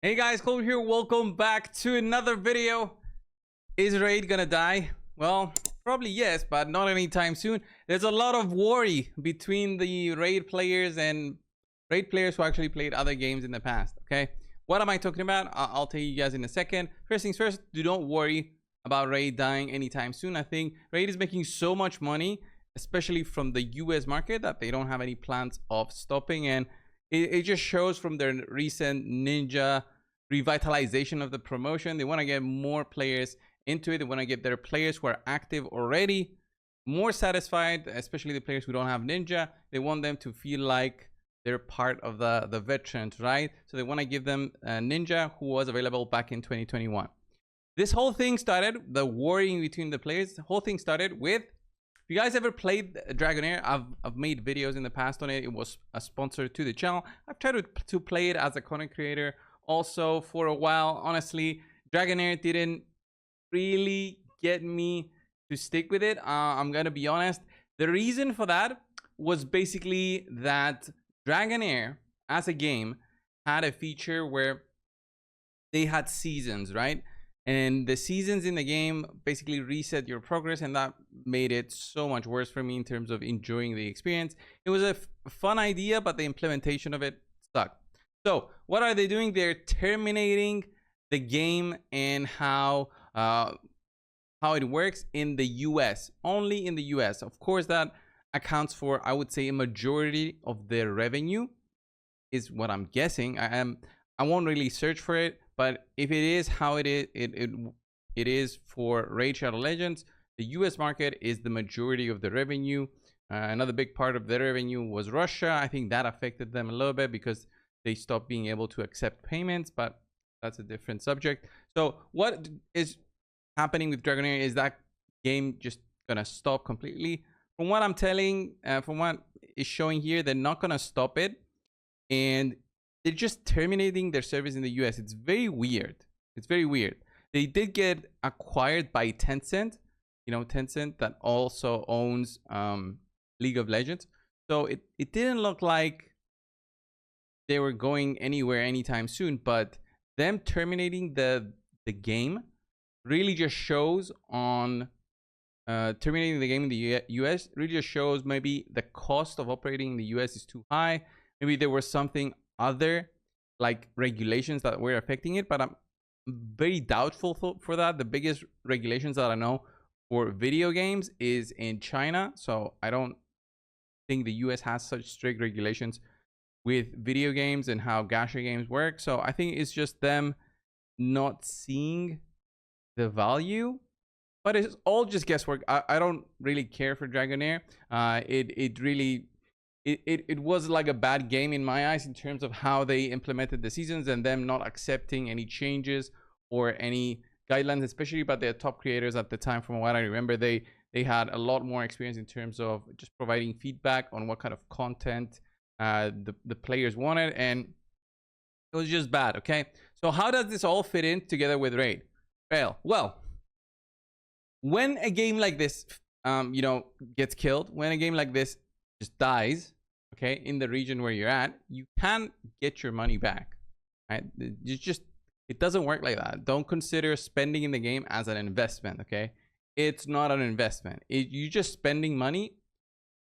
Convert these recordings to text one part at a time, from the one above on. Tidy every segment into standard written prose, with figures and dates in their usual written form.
Hey guys, Cole here. Welcome back to another video. Is Raid gonna die? Well, probably yes, but not anytime soon. There's a lot of worry between the Raid players and Raid players who actually played other games in the past. Okay, what am I talking about? I'll tell you guys in a second. First things first, do not worry about Raid dying anytime soon. I think Raid is making so much money, especially from the US market, that they don't have any plans of stopping. And it just shows from their recent Ninja revitalization of the promotion. They want to get more players into it. They want to get their players who are active already more satisfied, especially the players who don't have Ninja. They want them to feel like they're part of the veterans, right? So they want to give them Ninja, who was available back in 2021. This whole thing started, the warring between the players, the whole thing started with, if you guys ever played Dragonair, I've made videos in the past on it. It was a sponsor to the channel. I've tried to play it as a content creator also for a while. Honestly, Dragonair didn't really get me to stick with it. I'm gonna be honest. The reason for that was basically that Dragonair as a game had a feature where they had seasons, right? And the seasons in the game basically reset your progress, and that made it so much worse for me in terms of enjoying the experience. It was a fun idea, but the implementation of it sucked. So what are they doing? They're terminating the game and how it works in the US, only in the US. Of course, that accounts for, I would say, a majority of their revenue, is what I'm guessing. I won't really search for it, but if it is how it is for Raid Shadow Legends, the US market is the majority of the revenue. Another big part of their revenue was Russia. I think that affected them a little bit because they stopped being able to accept payments, but that's a different subject. So what is happening with Dragonair is that game just gonna stop completely. From what I'm telling, from what is showing here, they're not gonna stop it, and they're just terminating their service in the US. It's very weird. It's very weird. They did get acquired by Tencent, you know, Tencent that also owns League of Legends. So it didn't look like they were going anywhere anytime soon, but them terminating the game really just shows on terminating the game in the US really just shows maybe the cost of operating in the US is too high. Maybe there was something other like regulations that were affecting it, but I'm very doubtful for that. The biggest regulations that I know for video games is in China, so I don't think the US has such strict regulations with video games and how gacha games work. So I think it's just them not seeing the value, but it's all just guesswork. I don't really care for Dragonair. It was like a bad game in my eyes in terms of how they implemented the seasons and them not accepting any changes or any guidelines, especially about their top creators at the time. From what I remember, they had a lot more experience in terms of just providing feedback on what kind of content the players wanted, and it was just bad. Okay, so how does this all fit in together with Raid? Well, when a game like this gets killed, when a game like this just dies, okay, in the region where you're at, you can't get your money back, right? It doesn't work like that. Don't consider spending in the game as an investment. Okay, it's not an investment. You're just spending money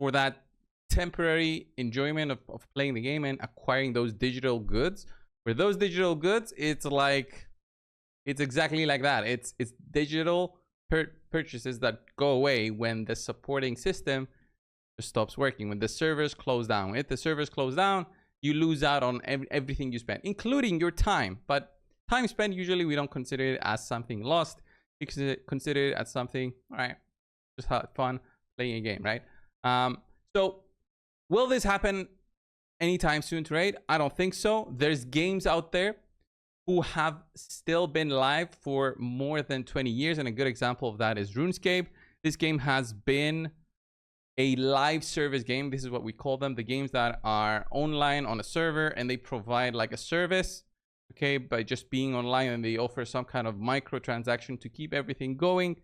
for that temporary enjoyment of playing the game and acquiring those digital goods. For those digital goods, it's exactly like that. It's digital purchases that go away when the supporting system just stops working, when the servers close down. If the servers close down, you lose out on everything you spend, including your time. But time spent, usually we don't consider it as something lost. We consider it as something, all right, just had fun playing a game, right? So will this happen anytime soon to Raid? I don't think so. There's games out there who have still been live for more than 20 years. And a good example of that is RuneScape. This game has been a live service game. This is what we call them, the games that are online on a server and they provide like a service, okay, by just being online, and they offer some kind of microtransaction to keep everything going.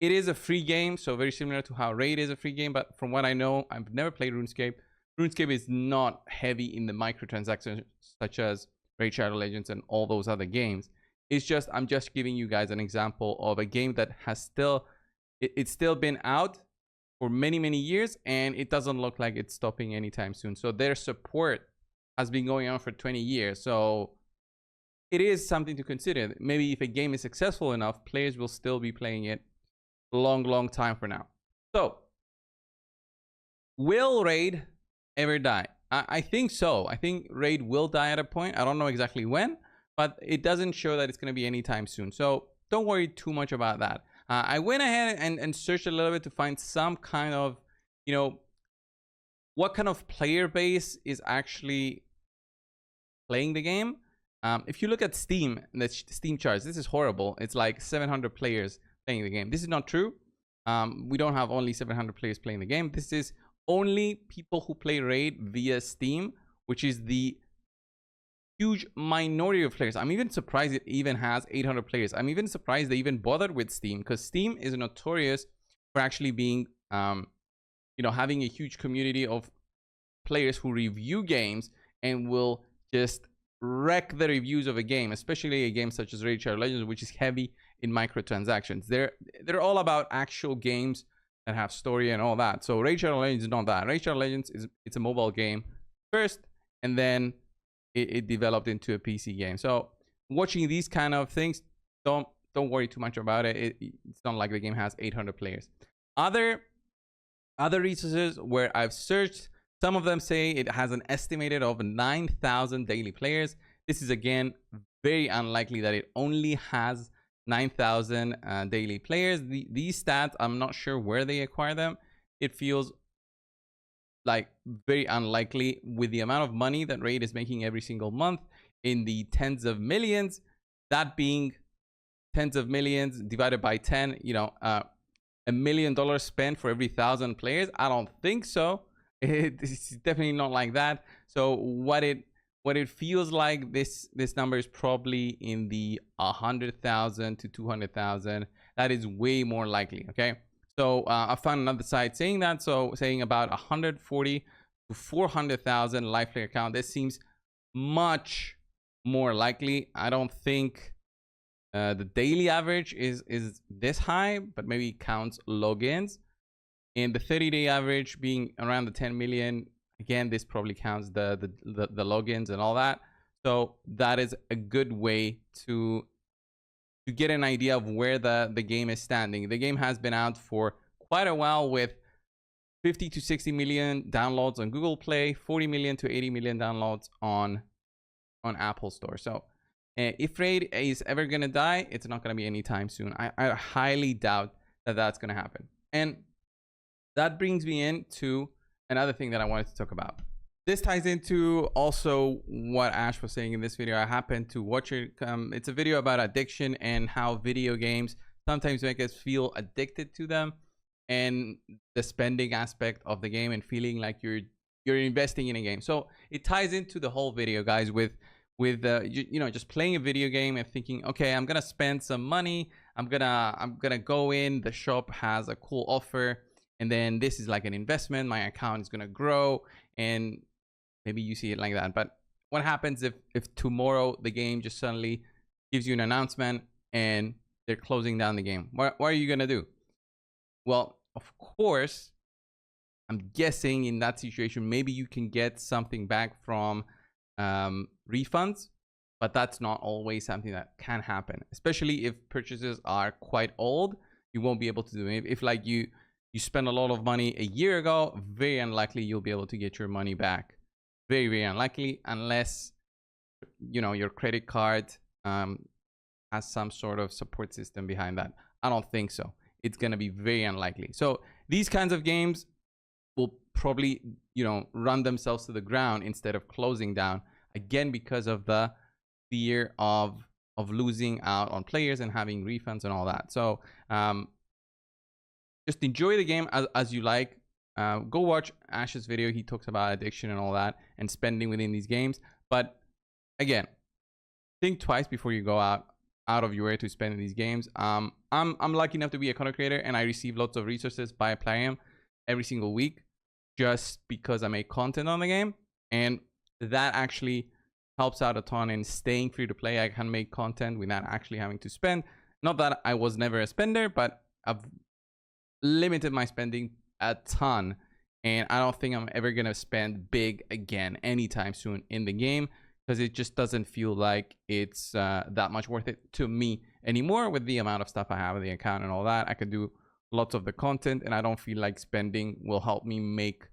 It is a free game, so very similar to how Raid is a free game, but from what I know, I've never played RuneScape. RuneScape is not heavy in the microtransactions such as Raid Shadow Legends and all those other games. It's just, I'm just giving you guys an example of a game that has still, it's still been out for many, many years, and it doesn't look like it's stopping anytime soon. So their support has been going on for 20 years. So it is something to consider. Maybe if a game is successful enough, players will still be playing it a long time for now. So will Raid ever die? I think so. I think Raid will die at a point. I don't know exactly when, but it doesn't show that it's going to be anytime soon. So don't worry too much about that. I went ahead and searched a little bit to find some kind of, you know, what kind of player base is actually playing the game. If you look at Steam, the Steam charts, this is horrible. It's like 700 players playing the game. This is not true. We don't have only 700 players playing the game. This is only people who play Raid via Steam, which is the huge minority of players. I'm even surprised it even has 800 players. I'm even surprised they even bothered with Steam, because Steam is notorious for actually being, you know, having a huge community of players who review games and will just wreck the reviews of a game, especially a game such as Raid Shadow Legends, which is heavy in microtransactions. They're all about actual games that have story and all that. So Raid Shadow Legends is not that. Raid Shadow Legends it's a mobile game first, and then it developed into a PC game. So watching these kind of things, don't worry too much about it. It's not like the game has 800 players. Other resources where I've searched, some of them say it has an estimated of 9,000 daily players. This is again very unlikely that it only has 9,000 daily players. These stats, I'm not sure where they acquire them. It feels like very unlikely with the amount of money that Raid is making every single month in the tens of millions. That being tens of millions divided by 10, you know, $1 million spent for every 1,000 players. I don't think so. It's definitely not like that. So what it feels like, this number is probably in the 100,000 to 200,000. That is way more likely. Okay, so I found another site saying that, so saying about 140 to 400,000 live player count. This seems much more likely. I don't think the daily average is this high, but maybe it counts logins. And the 30-day average being around the 10 million. Again, this probably counts the logins and all that. So that is a good way to get an idea of where the game is standing. The game has been out for quite a while with 50 to 60 million downloads on Google Play, 40 million to 80 million downloads on Apple Store. So if Raid is ever going to die, it's not going to be anytime soon. I highly doubt that that's going to happen. And that brings me into another thing that I wanted to talk about. This ties into also what Ash was saying in this video. I happened to watch it. It's a video about addiction and how video games sometimes make us feel addicted to them, and the spending aspect of the game and feeling like you're investing in a game. So it ties into the whole video, guys, with you know, just playing a video game and thinking, okay, I'm gonna spend some money. I'm gonna go in. The shop has a cool offer. And then this is like an investment. My account is going to grow, and maybe you see it like that. But what happens if tomorrow the game just suddenly gives you an announcement and they're closing down the game? What are you going to do? Well, of course, I'm guessing in that situation, maybe you can get something back from refunds, but that's not always something that can happen, especially if purchases are quite old. You won't be able to do it. If like you spent a lot of money a year ago, very unlikely you'll be able to get your money back. Very, very unlikely, unless, you know, your credit card has some sort of support system behind that. I don't think so. It's going to be very unlikely. So these kinds of games will probably, you know, run themselves to the ground instead of closing down, again, because of the fear of losing out on players and having refunds and all that. So just enjoy the game as you like. Go watch Ash's video. He talks about addiction and all that and spending within these games. But again, think twice before you go out of your way to spend in these games. I'm lucky enough to be a content creator, and I receive lots of resources by Plarium every single week just because I make content on the game. And that actually helps out a ton in staying free to play. I can make content without actually having to spend. Not that I was never a spender, but I've limited my spending a ton, and I don't think I'm ever gonna spend big again anytime soon in the game, because it just doesn't feel like it's that much worth it to me anymore. With the amount of stuff I have in the account and all that, I could do lots of the content, and I don't feel like spending will help me make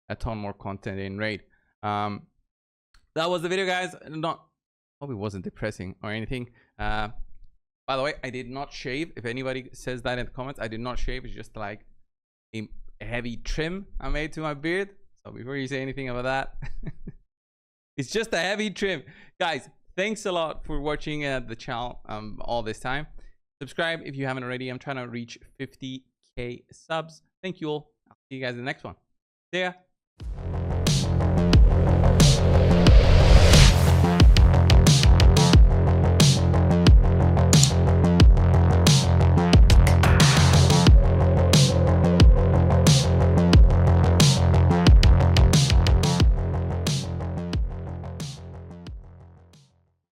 a ton more content in Raid. That was the video, guys. Hope it wasn't depressing or anything. By the way, I did not shave. If anybody says that in the comments, I did not shave. It's just like a heavy trim I made to my beard. So before you say anything about that, it's just a heavy trim. Guys, thanks a lot for watching the channel all this time. Subscribe if you haven't already. I'm trying to reach 50K subs. Thank you all. I'll see you guys in the next one. See ya.